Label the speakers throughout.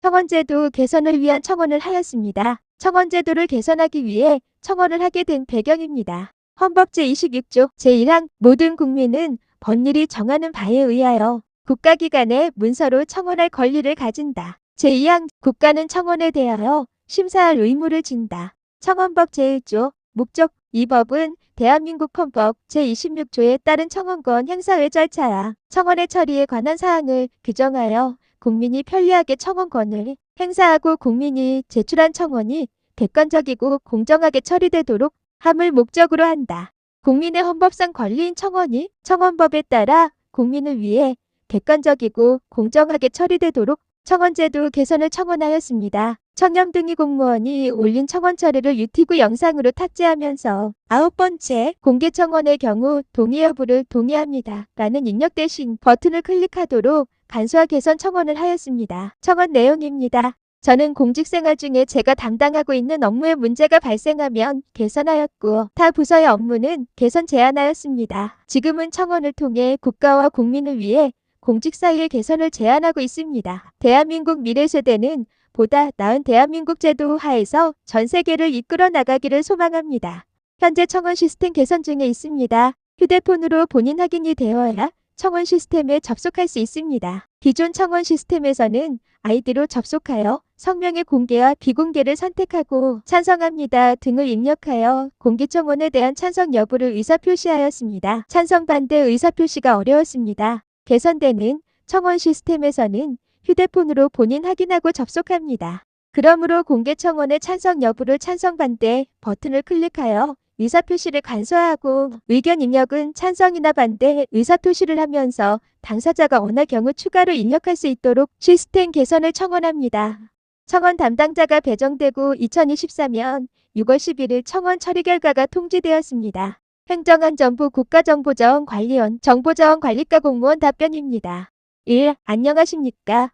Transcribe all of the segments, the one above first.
Speaker 1: 청원제도 개선을 위한 청원을 하였습니다. 청원제도를 개선하기 위해 청원을 하게 된 배경입니다. 헌법 제26조 제1항 모든 국민은 법률이 정하는 바에 의하여 국가기관에 문서로 청원할 권리를 가진다. 제2항 국가는 청원에 대하여 심사할 의무를 진다. 청원법 제1조 목적 이 법은 대한민국 헌법 제26조에 따른 청원권 행사의 절차야 청원의 처리에 관한 사항을 규정하여 국민이 편리하게 청원권을 행사하고 국민이 제출한 청원이 객관적이고 공정하게 처리되도록 함을 목적으로 한다. 국민의 헌법상 권리인 청원이 청원법에 따라 국민을 위해 객관적이고 공정하게 처리되도록 청원제도 개선을 청원하였습니다. 청렴등위 공무원이 올린 청원 처리를 유튜브 영상으로 탑재하면서 9번째 공개청원의 경우 동의 여부를 동의합니다. 라는 입력 대신 버튼을 클릭하도록 간소화 개선 청원을 하였습니다. 청원 내용입니다. 저는 공직생활 중에 제가 담당하고 있는 업무에 문제가 발생하면 개선하였고 타 부서의 업무는 개선 제안하였습니다. 지금은 청원을 통해 국가와 국민을 위해 공직 사이의 개선을 제안하고 있습니다. 대한민국 미래 세대는 보다 나은 대한민국 제도 하에서 전 세계를 이끌어 나가기를 소망합니다. 현재 청원 시스템 개선 중에 있습니다. 휴대폰으로 본인 확인이 되어야 청원 시스템에 접속할 수 있습니다. 기존 청원 시스템에서는 아이디로 접속하여 성명의 공개와 비공개를 선택하고 찬성합니다 등을 입력하여 공개청원에 대한 찬성 여부를 의사표시하였습니다. 찬성 반대 의사표시가 어려웠습니다. 개선되는 청원 시스템에서는 휴대폰으로 본인 확인하고 접속합니다. 그러므로 공개청원의 찬성 여부를 찬성 반대 버튼을 클릭하여 의사표시를 간소화하고 의견 입력은 찬성이나 반대 의사표시를 하면서 당사자가 원할 경우 추가로 입력할 수 있도록 시스템 개선을 청원합니다. 청원 담당자가 배정되고 2024년 6월 11일 청원 처리 결과가 통지되었습니다. 행정안전부 국가정보자원관리원 정보자원관리과 공무원 답변입니다. 1. 안녕하십니까?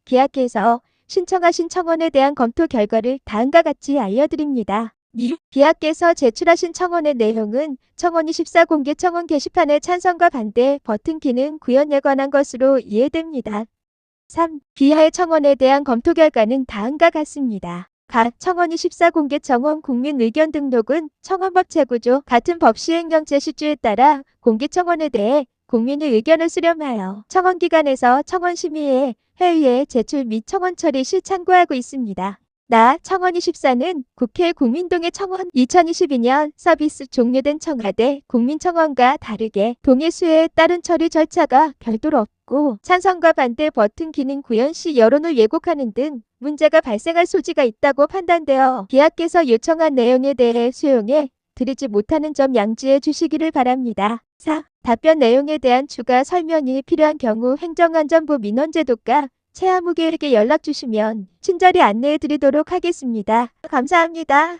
Speaker 1: 기하께서 신청하신 청원에 대한 검토 결과를 다음과 같이 알려드립니다. 2. 기하께서 제출하신 청원의 내용은 청원24 공개 청원 게시판의 찬성과 반대 버튼 기능 구현에 관한 것으로 이해됩니다. 3. 기하의 청원에 대한 검토 결과는 다음과 같습니다. 청원24 공개 청원 국민 의견 등록은 청원법 제9조 같은 법 시행령 제10조에 따라 공개 청원에 대해 국민의 의견을 수렴하여 청원기관에서 청원심의회 회의에 제출 및 청원 처리 시 참고하고 있습니다. 청원24는 국회 국민동의 청원 2022년 서비스 종료된 청와대 국민청원과 다르게 동의 수에 따른 처리 절차가 별도로 없고 찬성과 반대 버튼 기능 구현 시 여론을 왜곡하는 등 문제가 발생할 소지가 있다고 판단되어 기하께서 요청한 내용에 대해 수용해 드리지 못하는 점 양지해 주시기를 바랍니다. 4. 답변 내용에 대한 추가 설명이 필요한 경우 행정안전부 민원제도과 최아무개에게 연락 주시면 친절히 안내해 드리도록 하겠습니다. 감사합니다.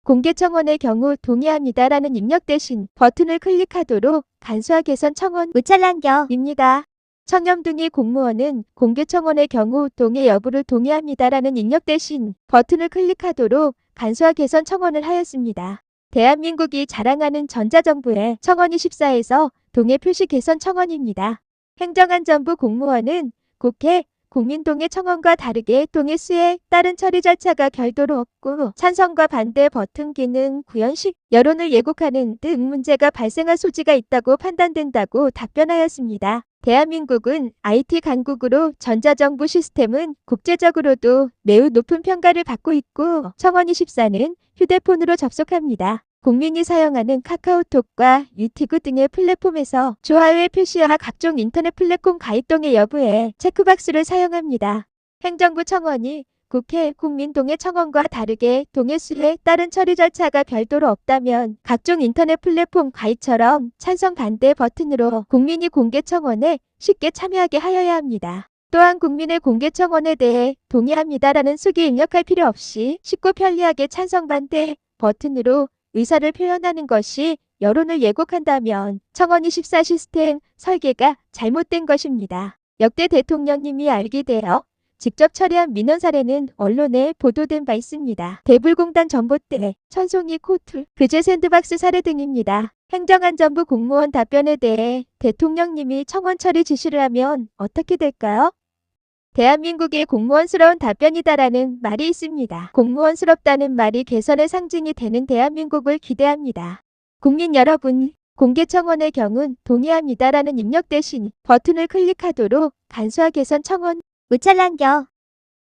Speaker 1: 공개청원의 경우 동의합니다라는 입력 대신 버튼을 클릭하도록 간소화 개선 청원 무찰란경입니다. 청렴등위 공무원은 공개청원의 경우 동의 여부를 동의합니다라는 입력 대신 버튼을 클릭하도록 간소화 개선 청원을 하였습니다. 대한민국이 자랑하는 전자정부의 청원24에서 동의 표시 개선 청원입니다. 행정안전부 공무원은 국회 국민동의 청원과 다르게 동의 수에 따른 처리 절차가 별도로 없고 찬성과 반대 버튼 기능 구현 시 여론을 왜곡하는 등 문제가 발생할 소지가 있다고 판단된다고 답변하였습니다. 대한민국은 IT 강국으로 전자정부 시스템은 국제적으로도 매우 높은 평가를 받고 있고 청원24는 휴대폰으로 접속합니다. 국민이 사용하는 카카오톡과 유튜브 등의 플랫폼에서 좋아요의 표시와 각종 인터넷 플랫폼 가입 동의 여부에 체크박스를 사용합니다. 행정부 청원이 국회 국민동의 청원과 다르게 동의 수에 따른 처리 절차가 별도로 없다면 각종 인터넷 플랫폼 가입처럼 찬성 반대 버튼으로 국민이 공개 청원에 쉽게 참여하게 하여야 합니다. 또한 국민의 공개 청원에 대해 동의합니다라는 수기 입력할 필요 없이 쉽고 편리하게 찬성 반대 버튼으로 의사를 표현하는 것이 여론을 왜곡한다면 청원24 시스템 설계가 잘못된 것입니다. 역대 대통령님이 알게 되어 직접 처리한 민원 사례는 언론에 보도된 바 있습니다. 대불공단 전봇대, 천송이 코툴, 그제 샌드박스 사례 등입니다. 행정안전부 공무원 답변에 대해 대통령님이 청원 처리 지시를 하면 어떻게 될까요? 대한민국의 공무원스러운 답변이다라는 말이 있습니다. 공무원스럽다는 말이 개선의 상징이 되는 대한민국을 기대합니다. 국민 여러분, 공개청원의 경우는 동의합니다라는 입력 대신 버튼을 클릭하도록 간소화 개선 청원 무찰랑겨.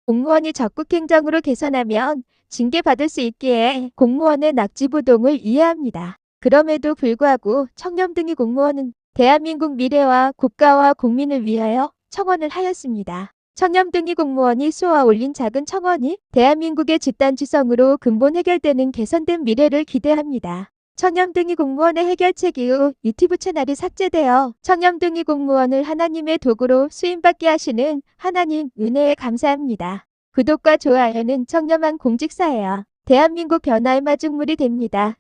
Speaker 1: 공무원이 적극 행정으로 개선하면 징계받을 수 있기에 공무원의 낙지부동을 이해합니다. 그럼에도 불구하고 청렴등이 공무원은 대한민국 미래와 국가와 국민을 위하여 청원을 하였습니다. 청렴등이 공무원이 쏘아 올린 작은 청원이 대한민국의 집단지성으로 근본 해결되는 개선된 미래를 기대합니다. 청렴등이 공무원의 해결책 이후 유튜브 채널이 삭제되어 청렴등이 공무원을 하나님의 도구로 쓰임받게 하시는 하나님 은혜에 감사합니다. 구독과 좋아요는 청렴한 공직사회와 대한민국 변화의 마중물이 됩니다.